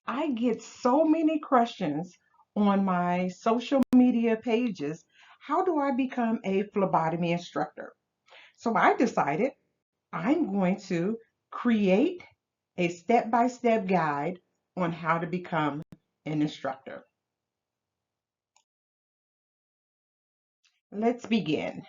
I get so many questions on my social media pages. How do I become a phlebotomy instructor? So I decided I'm going to create a step-by-step guide on how to become an instructor. Let's begin.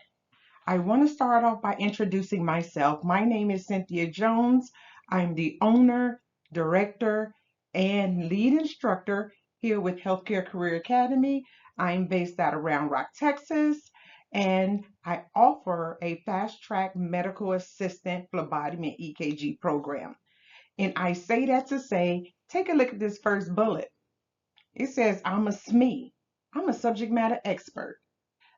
I want to start off by introducing myself. My name is Cynthia Jones. I'm the owner, director, and lead instructor here with Healthcare Career Academy. I'm based out of Round Rock, Texas, and I offer a fast track medical assistant phlebotomy and EKG program. And I say that to say, take a look at this first bullet. It says, I'm a SME. I'm a subject matter expert.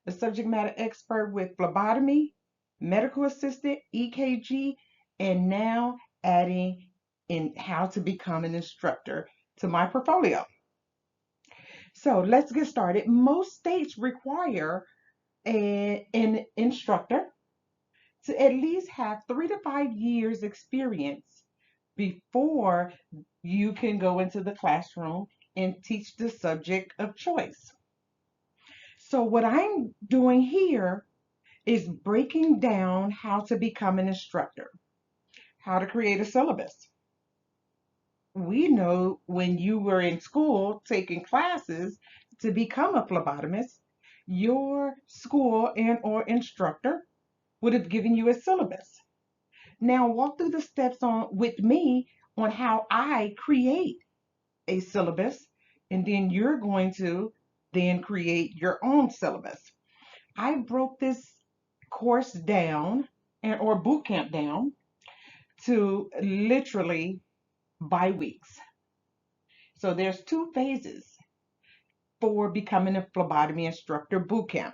A subject matter expert with phlebotomy, medical assistant, EKG, and now adding in how to become an instructor to my portfolio. So let's get started. Most states require an instructor to at least have 3 to 5 years experience before you can go into the classroom and teach the subject of choice. So what I'm doing here is breaking down how to become an instructor, how to create a syllabus. We know when you were in school taking classes to become a phlebotomist, your school and or instructor would have given you a syllabus. Now walk through the steps on with me on how I create a syllabus, and then you're going to then create your own syllabus. I broke this course down and or boot camp down to literally by weeks. So there's 2 phases for becoming a phlebotomy instructor boot camp.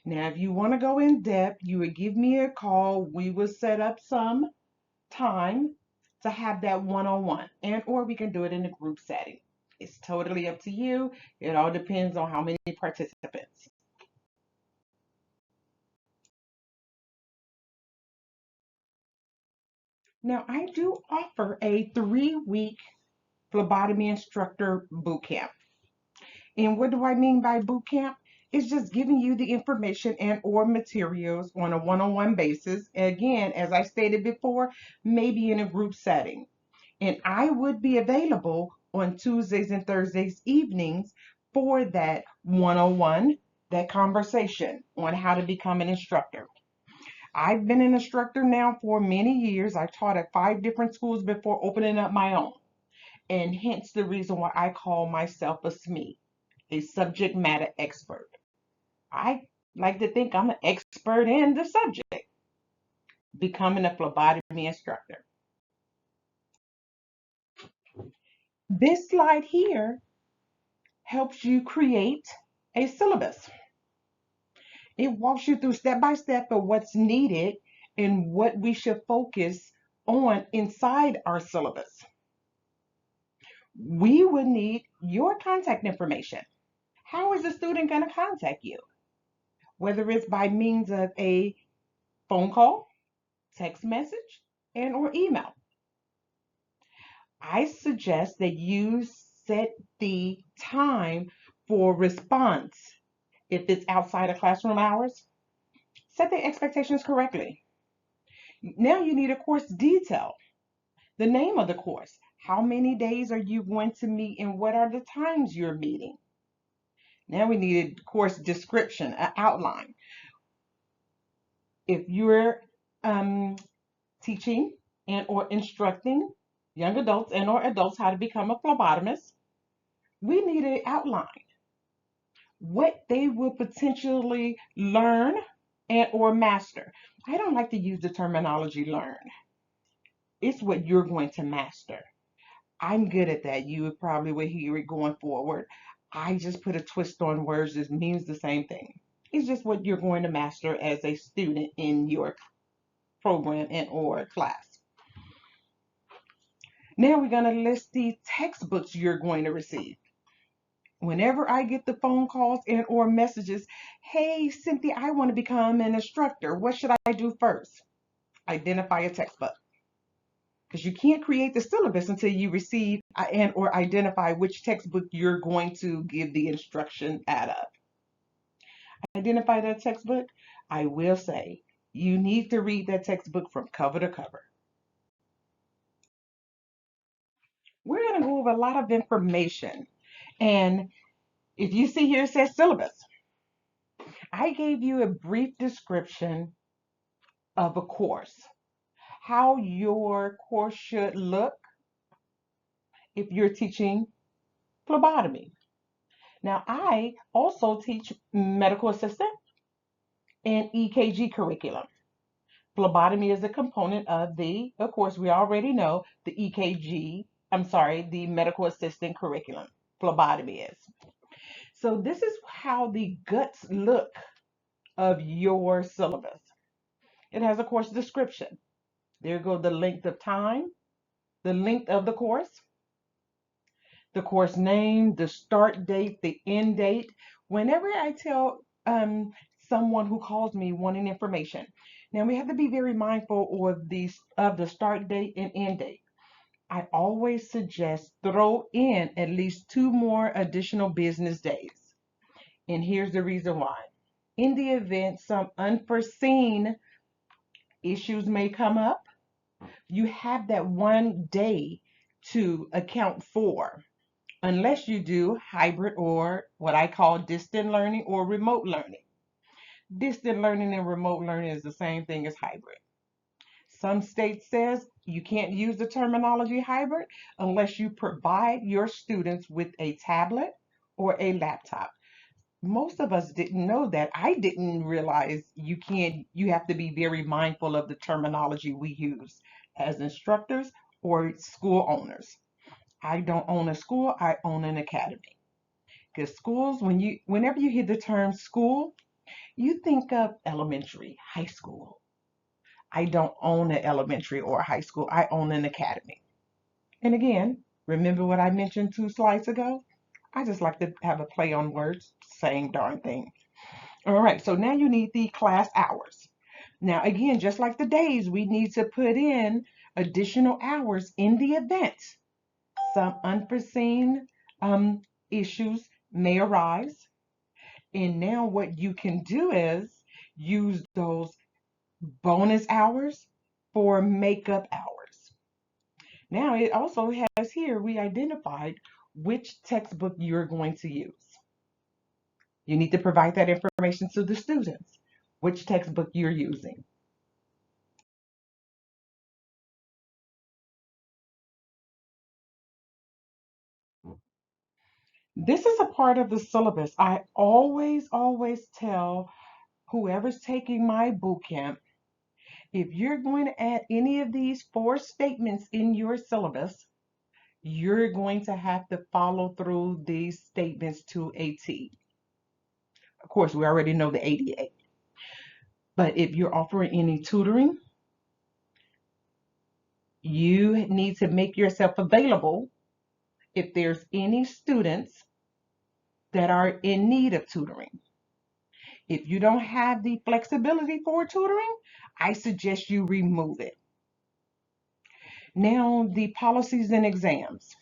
Now, if you want to go in depth, you would give me a call. We will set up some time to have that one-on-one, and or we can do it in a group setting. It's totally up to you. It all depends on how many participants. Now, I do offer a 3-week phlebotomy instructor boot camp. And what do I mean by boot camp? It's just giving you the information and or materials on a one-on-one basis. Again, as I stated before, maybe in a group setting. And I would be available on Tuesdays and Thursdays evenings for that one-on-one, that conversation on how to become an instructor. I've been an instructor now for many years. I taught at 5 different schools before opening up my own. And hence the reason why I call myself a SME, a subject matter expert. I like to think I'm an expert in the subject, becoming a phlebotomy instructor. This slide here helps you create a syllabus. It walks you through step by step of what's needed and what we should focus on inside our syllabus. We would need your contact information. How is a student going to contact you? Whether it's by means of a phone call, text message, and or email. I suggest that you set the time for response. If it's outside of classroom hours, set the expectations correctly. Now you need a course detail, the name of the course. How many days are you going to meet and what are the times you're meeting? Now we need a course description, an outline. If you're teaching and or instructing young adults and or adults how to become a phlebotomist, we need an outline. What they will potentially learn and or master. I don't like to use the terminology learn. It's what you're going to master. I'm good at that. You probably will hear it going forward. I just put a twist on words that means the same thing. It's just what you're going to master as a student in your program and or class. Now we're going to list the textbooks you're going to receive. Whenever I get the phone calls and or messages, hey, Cynthia, I want to become an instructor. What should I do first? Identify a textbook. because you can't create the syllabus until you receive and or identify which textbook you're going to give the instruction out of. Identify that textbook. I will say you need to read that textbook from cover to cover. We're going to go over a lot of information. And if you see here, it says syllabus. I gave you a brief description of a course, how your course should look if you're teaching phlebotomy. Now, I also teach medical assistant and EKG curriculum. Phlebotomy is a component of course, we already know the medical assistant curriculum. Phlebotomy is. So this is how the guts look of your syllabus. It has a course description. There go the length of time, the length of the course name, the start date, the end date. Whenever I tell someone who calls me wanting information, now we have to be very mindful of the start date and end date. I always suggest throw in at least 2 more additional business days. And here's the reason why. In the event some unforeseen issues may come up, you have that one day to account for, unless you do hybrid or what I call distant learning or remote learning. Distant learning and remote learning is the same thing as hybrid. Some states says you can't use the terminology hybrid unless you provide your students with a tablet or a laptop. Most of us didn't know that. I didn't realize you have to be very mindful of the terminology we use as instructors or school owners. I don't own a school, I own an academy. Because schools, whenever you hear the term school, you think of elementary, high school. I don't own an elementary or high school, I own an academy. And again, remember what I mentioned 2 slides ago? I just like to have a play on words, same darn thing. All right, so now you need the class hours. Now, again, just like the days, we need to put in additional hours in the event some unforeseen issues may arise. And now what you can do is use those bonus hours for makeup hours. Now it also has here, we identified which textbook you're going to use. You need to provide that information to the students, which textbook you're using. This is a part of the syllabus. I always tell whoever's taking my boot camp, if you're going to add any of these 4 statements in your syllabus, you're going to have to follow through these statements to a T. Of course, we already know the ADA. But if you're offering any tutoring, you need to make yourself available if there's any students that are in need of tutoring. If you don't have the flexibility for tutoring, I suggest you remove it. Now, the policies and exams.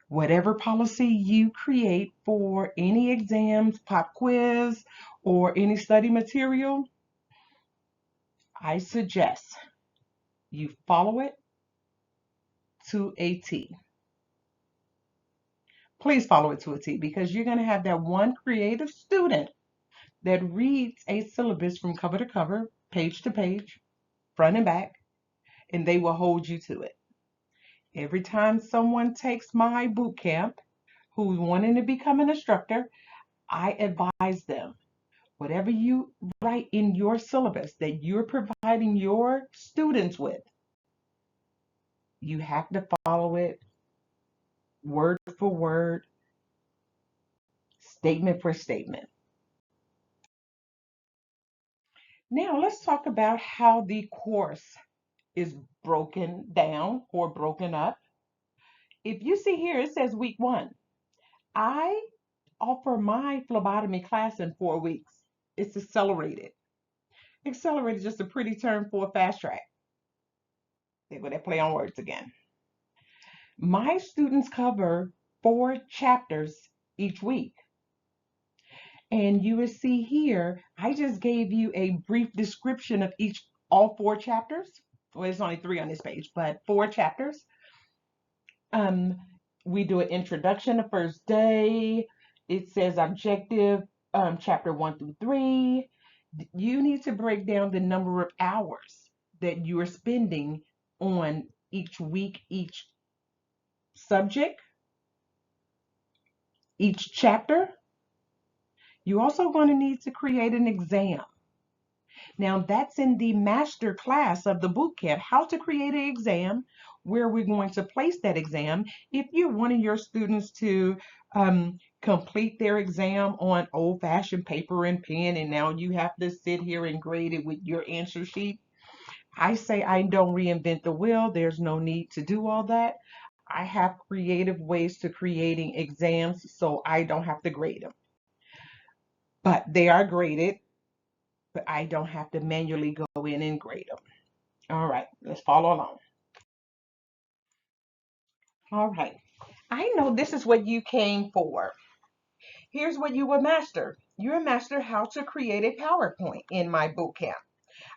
Whatever policy you create for any exams, pop quiz, or any study material, I suggest you follow it to a T. Please follow it to a T, because you're going to have that one creative student that reads a syllabus from cover to cover, page to page, front and back, and they will hold you to it. Every time someone takes my boot camp who's wanting to become an instructor, I advise them, whatever you write in your syllabus that you're providing your students with, you have to follow it word for word, statement for statement. Now let's talk about how the course is broken down or broken up. If you see here, it says week 1. I offer my phlebotomy class in 4 weeks. It's accelerated. Accelerated is just a pretty term for a fast track. There go that play on words again. My students cover 4 chapters each week. And you will see here, I just gave you a brief description of all 4 chapters. Well, there's only 3 on this page, but 4 chapters. Um, we do an introduction the first day. It says objective, chapter 1 through 3. You need to break down the number of hours that you are spending on each week, each subject, each chapter. You're also going to need to create an exam. Now that's in the master class of the boot camp, how to create an exam, where we're going to place that exam. If you're wanting your students to complete their exam on old-fashioned paper and pen, and now you have to sit here and grade it with your answer sheet, I say I don't reinvent the wheel. There's no need to do all that. I have creative ways to creating exams so I don't have to grade them. But they are graded, but I don't have to manually go in and grade them. All right, let's follow along. All right, I know this is what you came for. Here's what you will master. You will master how to create a PowerPoint in my boot camp.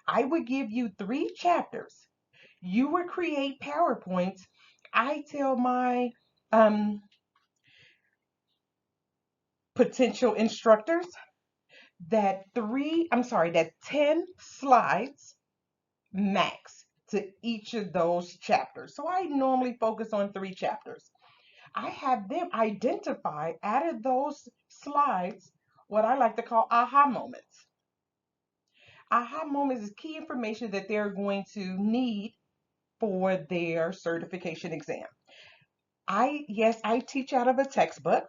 I would give you 3 chapters. You would create PowerPoints. I tell my potential instructors that 10 slides max to each of those chapters. So I normally focus on 3 chapters. I have them identify out of those slides what I like to call aha moments. Aha moments is key information that they're going to need for their certification exam. Yes, I teach out of a textbook,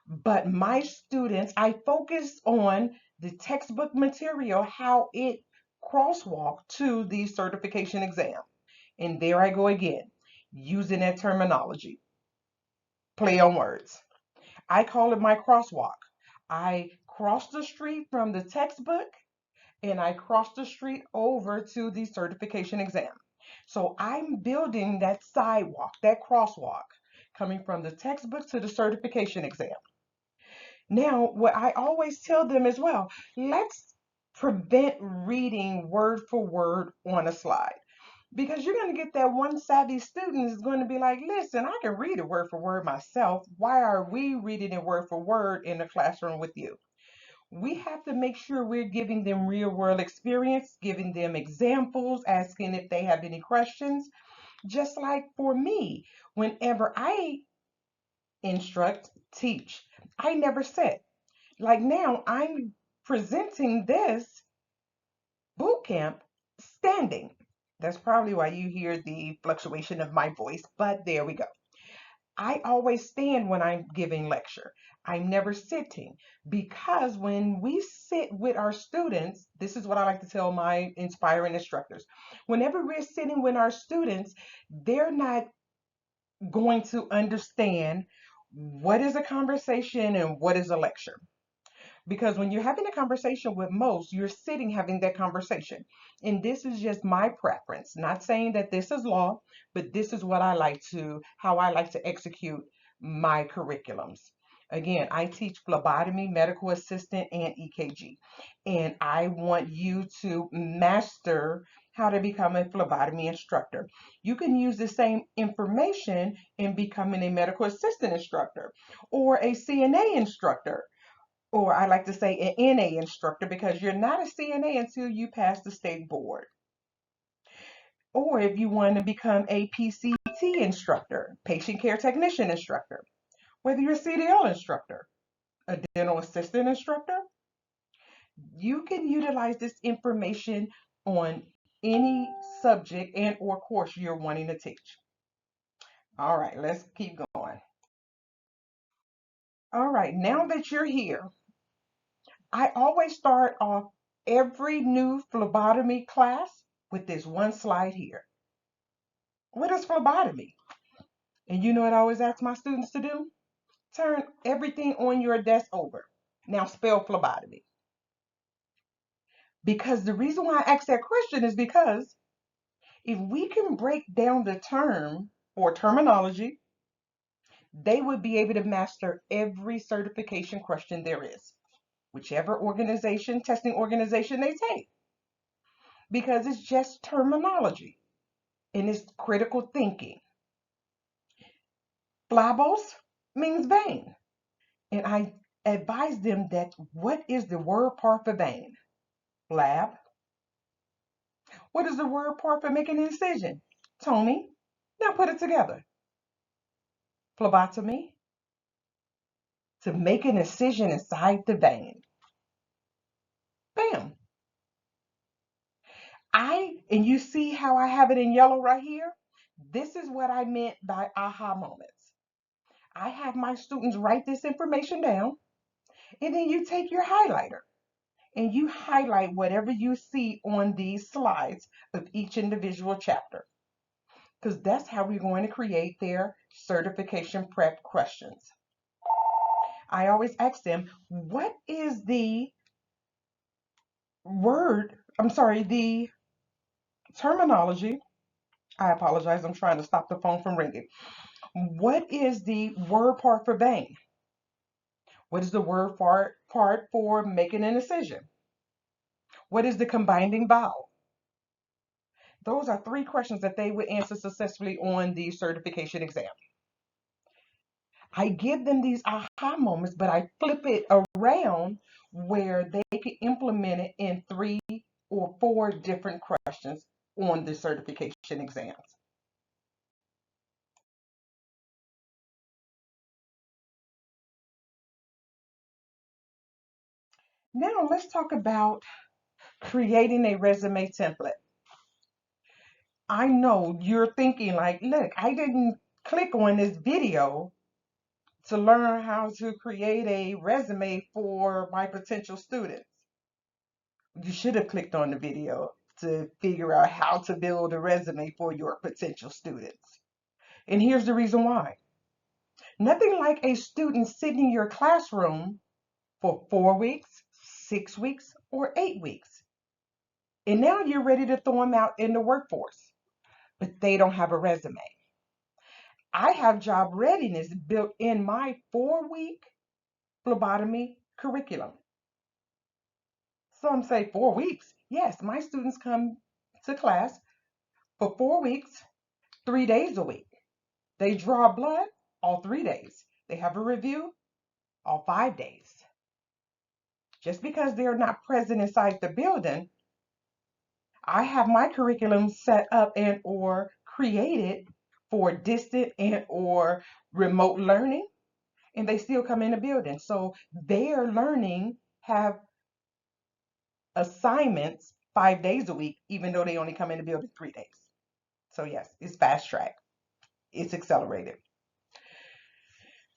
but my students, I focus on the textbook material, how it crosswalk to the certification exam. And there I go again, using that terminology, play on words. I call it my crosswalk. I cross the street from the textbook and I cross the street over to the certification exam. So I'm building that sidewalk, that crosswalk, coming from the textbook to the certification exam. Now, what I always tell them as well, let's prevent reading word for word on a slide. Because you're going to get that one savvy student is going to be like, listen, I can read it word for word myself. Why are we reading it word for word in the classroom with you? We have to make sure we're giving them real world experience, giving them examples, asking if they have any questions. Just like for me, whenever I instruct, teach, I never sit. Like now, I'm presenting this boot camp standing. That's probably why you hear the fluctuation of my voice, but there we go. I always stand when I'm giving lecture. I'm never sitting, because when we sit with our students, this is what I like to tell my inspiring instructors. Whenever we're sitting with our students, they're not going to understand what is a conversation and what is a lecture. Because when you're having a conversation with most, you're sitting having that conversation. And this is just my preference. Not saying that this is law, but this is what how I like to execute my curriculums. Again, I teach phlebotomy, medical assistant, and EKG. And I want you to master how to become a phlebotomy instructor. You can use the same information in becoming a medical assistant instructor or a CNA instructor, or I like to say an NA instructor, because you're not a CNA until you pass the state board. Or if you want to become a PCT instructor, patient care technician instructor, whether you're a CDL instructor, a dental assistant instructor, you can utilize this information on any subject and or course you're wanting to teach. All right, let's keep going. All right, now that you're here, I always start off every new phlebotomy class with this one slide here. What is phlebotomy? And you know what I always ask my students to do? Turn everything on your desk over. Now spell phlebotomy. Because the reason why I ask that question is because If we can break down the term or terminology, they would be able to master every certification question there is, whichever organization, testing organization they take, because it's just terminology and it's critical thinking. Phlebos means vein, and I advise them that what is the word part for vein? Lab. What is the word part for making an incision? Tony. Now put it together. Phlebotomy, to make an incision inside the vein. Bam. And you see how I have it in yellow right here? This is what I meant by aha moments. I have my students write this information down, and then you take your highlighter and you highlight whatever you see on these slides of each individual chapter, because that's how we're going to create their certification prep questions. I always ask them, what is the the terminology. I apologize, I'm trying to stop the phone from ringing. What is the word part for vein? What is the word part for making an incision? What is the combining vowel? Those are three questions that they would answer successfully on the certification exam. I give them these aha moments, but I flip it around where they can implement it in 3 or 4 different questions on the certification exams. Now let's talk about creating a resume template. I know you're thinking like, look, I didn't click on this video to learn how to create a resume for my potential students. You should have clicked on the video to figure out how to build a resume for your potential students. And here's the reason why. Nothing like a student sitting in your classroom for 4 weeks, 6 weeks, or 8 weeks. And now you're ready to throw them out in the workforce, but they don't have a resume. I have job readiness built in my 4-week phlebotomy curriculum. Some say 4 weeks. Yes, my students come to class for 4 weeks, 3 days a week. They draw blood all 3 days. They have a review all 5 days. Just because they're not present inside the building, I have my curriculum set up and or created for distant and or remote learning, and they still come in the building. So their learning have assignments 5 days a week, even though they only come in the building 3 days. So yes, it's fast track. It's accelerated.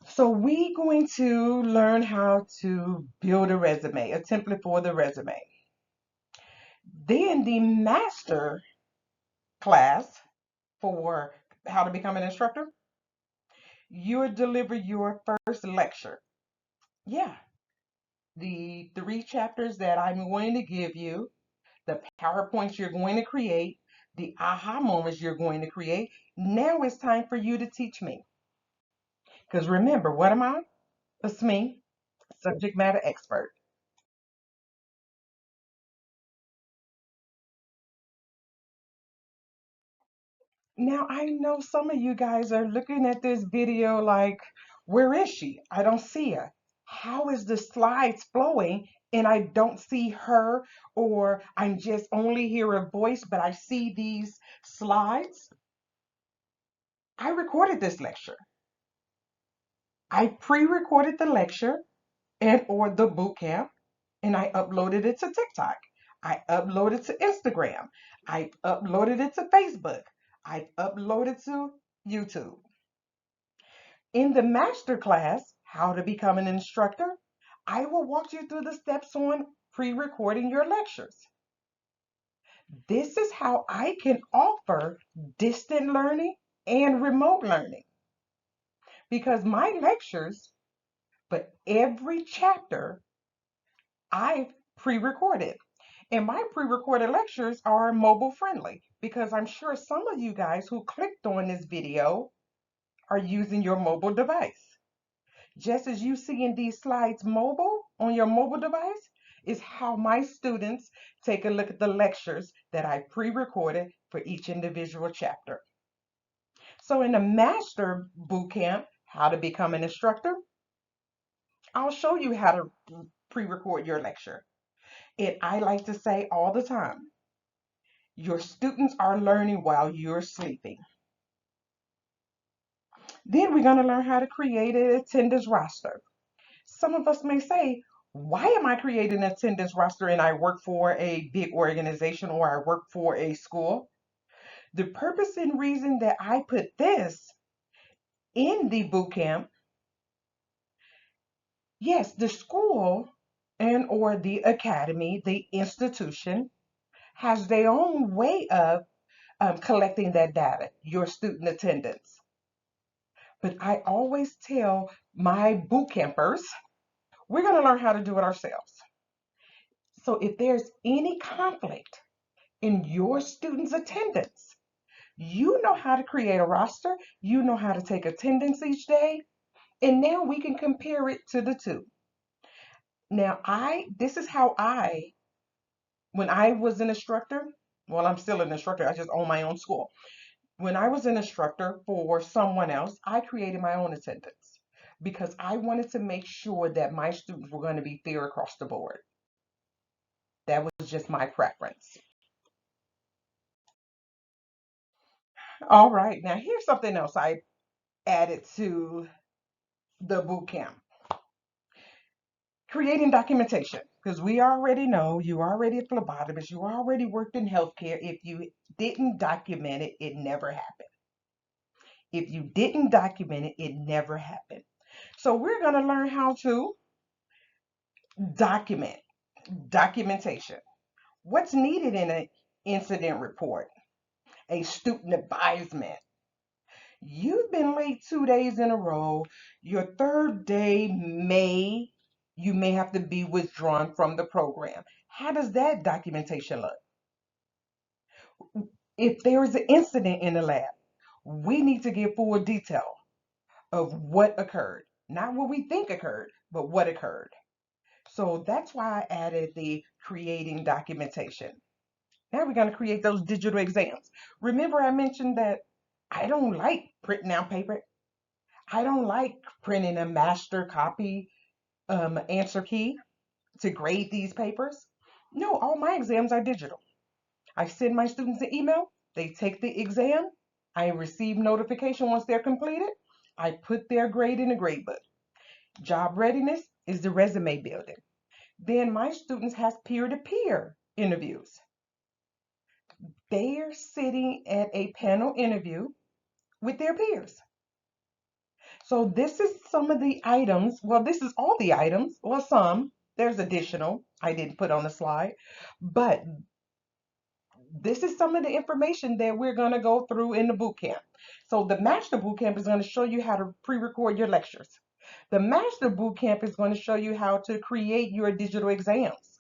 So we're going to learn how to build a resume, a template for the resume. Then the master class for how to become an instructor, you deliver your first lecture. Yeah, the 3 chapters that I'm going to give you, the PowerPoints you're going to create, the aha moments you're going to create. Now it's time for you to teach me. Because remember, what am I? A SME, subject matter expert. Now I know some of you guys are looking at this video like, where is she? I don't see her. How is the slides flowing and I don't see her, or I'm just only hear a voice, but I see these slides? I recorded this lecture. I pre-recorded the lecture and or the boot camp, and I uploaded it to TikTok. I uploaded to Instagram. I uploaded it to Facebook. I uploaded to YouTube. In the master class, How to Become an Instructor, I will walk you through the steps on pre-recording your lectures. This is how I can offer distant learning and remote learning, because my lectures, but every chapter I've pre-recorded. And my pre-recorded lectures are mobile friendly because I'm sure some of you guys who clicked on this video are using your mobile device. Just as you see in these slides mobile on your mobile device is how my students take a look at the lectures that I pre-recorded for each individual chapter. So in the Master Bootcamp, How to Become an Instructor, I'll show you how to pre-record your lecture. And I like to say all the time, your students are learning while you're sleeping. Then we're going to learn how to create an attendance roster. Some of us may say, why am I creating an attendance roster and I work for a big organization or I work for a school? The purpose and reason that I put this in the boot camp, yes, the school and or the academy, the institution, has their own way of collecting that data, your student attendance. But I always tell my boot campers, we're going to learn how to do it ourselves. So if there's any conflict in your students' attendance, you know how to create a roster, you know how to take attendance each day, and now we can compare it to the two. Now, this is how when I was an instructor, well, I'm still an instructor, I just own my own school. When I was an instructor for someone else, I created my own attendance because I wanted to make sure that my students were going to be fair across the board. That was just my preference. All right, now here's something else I added to the boot camp. Creating documentation, because we already know you already a phlebotomist, you already worked in healthcare. If you didn't document it, it never happened. If you didn't document it, it never happened. So we're going to learn how to documentation. What's needed in an incident report? A student advisement. You've been late 2 days in a row. Your third day you may have to be withdrawn from the program. How does that documentation look? If there is an incident in the lab, we need to give full detail of what occurred. Not what we think occurred, but what occurred. So that's why I added the creating documentation. Now we're going to create those digital exams. Remember I mentioned that I don't like printing out paper. I don't like printing a master copy answer key to grade these papers. No, all my exams are digital. I send my students an email. They take the exam. I receive notification once they're completed. I put their grade in the grade book. Job readiness is the resume building. Then my students have peer-to-peer interviews. They are sitting at a panel interview with their peers. So this is some of the items. Well, this is all the items. Well, some. There's additional I didn't put on the slide. But this is some of the information that we're going to go through in the boot camp. So the Master Boot Camp is going to show you how to pre-record your lectures. The Master Boot Camp is going to show you how to create your digital exams.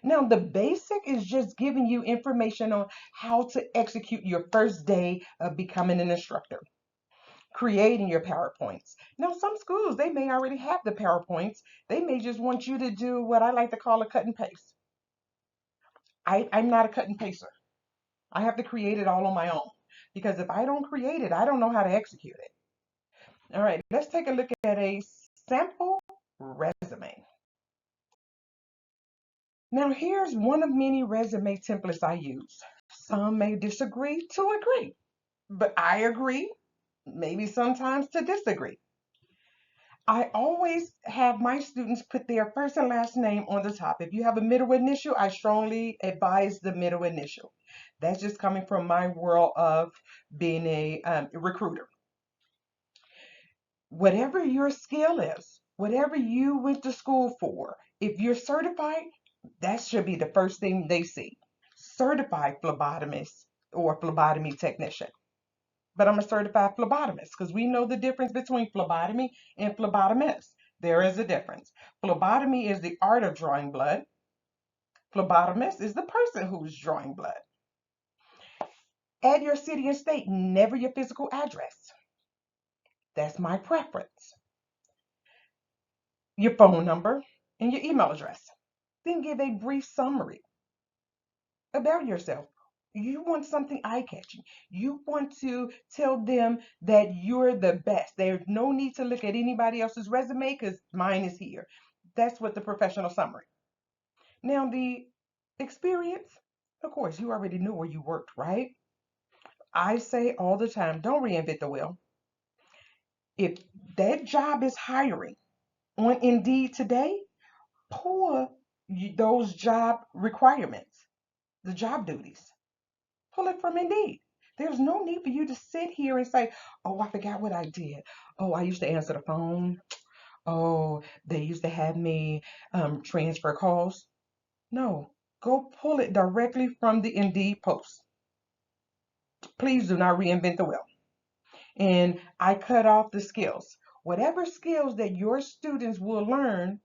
Now, the basic is just giving you information on how to execute your first day of becoming an instructor, creating your PowerPoints. Now, some schools, they may already have the PowerPoints. They may just want you to do what I like to call a cut and paste. I'm not a cut and paster. I have to create it all on my own because if I don't create it, I don't know how to execute it. All right, let's take a look at a sample resume. Now, here's one of many resume templates I use. Some may disagree to agree, but I agree, maybe sometimes to disagree. I always have my students put their first and last name on the top. If you have a middle initial, I strongly advise the middle initial. That's just coming from my world of being a recruiter. Whatever your skill is, whatever you went to school for, if you're certified, that should be the first thing they see. Certified phlebotomist or phlebotomy technician. But I'm a certified phlebotomist because we know the difference between phlebotomy and phlebotomist. There is a difference. Phlebotomy is the art of drawing blood. Phlebotomist is the person who's drawing blood. Add your city and state, never your physical address. That's my preference. Your phone number and your email address. Then give a brief summary about yourself. You want something eye-catching. You want to tell them that you're the best. There's no need to look at anybody else's resume because mine is here. That's what the professional summary. Now, the experience, of course, you already knew where you worked, right? I say all the time, don't reinvent the wheel. If that job is hiring on Indeed today, pull those job requirements, the job duties. Pull it from Indeed. There's no need for you to sit here and say, oh, I forgot what I did. Oh, I used to answer the phone. Oh, they used to have me transfer calls. No, go pull it directly from the Indeed post. Please do not reinvent the wheel. And I cut off the skills. Whatever skills that your students will learn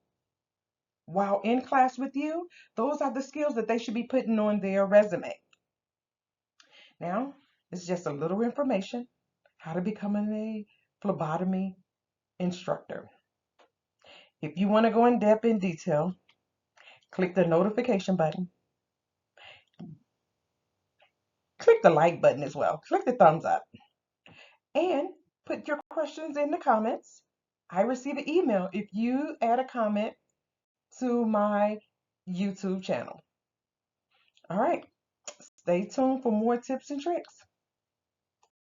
while in class with you, those are the skills that they should be putting on their resume. Now, it's just a little information how to become a phlebotomy instructor. If you want to go in depth in detail, click the notification button. Click the like button as well. Click the thumbs up. And put your questions in the comments. I receive an email if you add a comment to my YouTube channel. All right, stay tuned for more tips and tricks.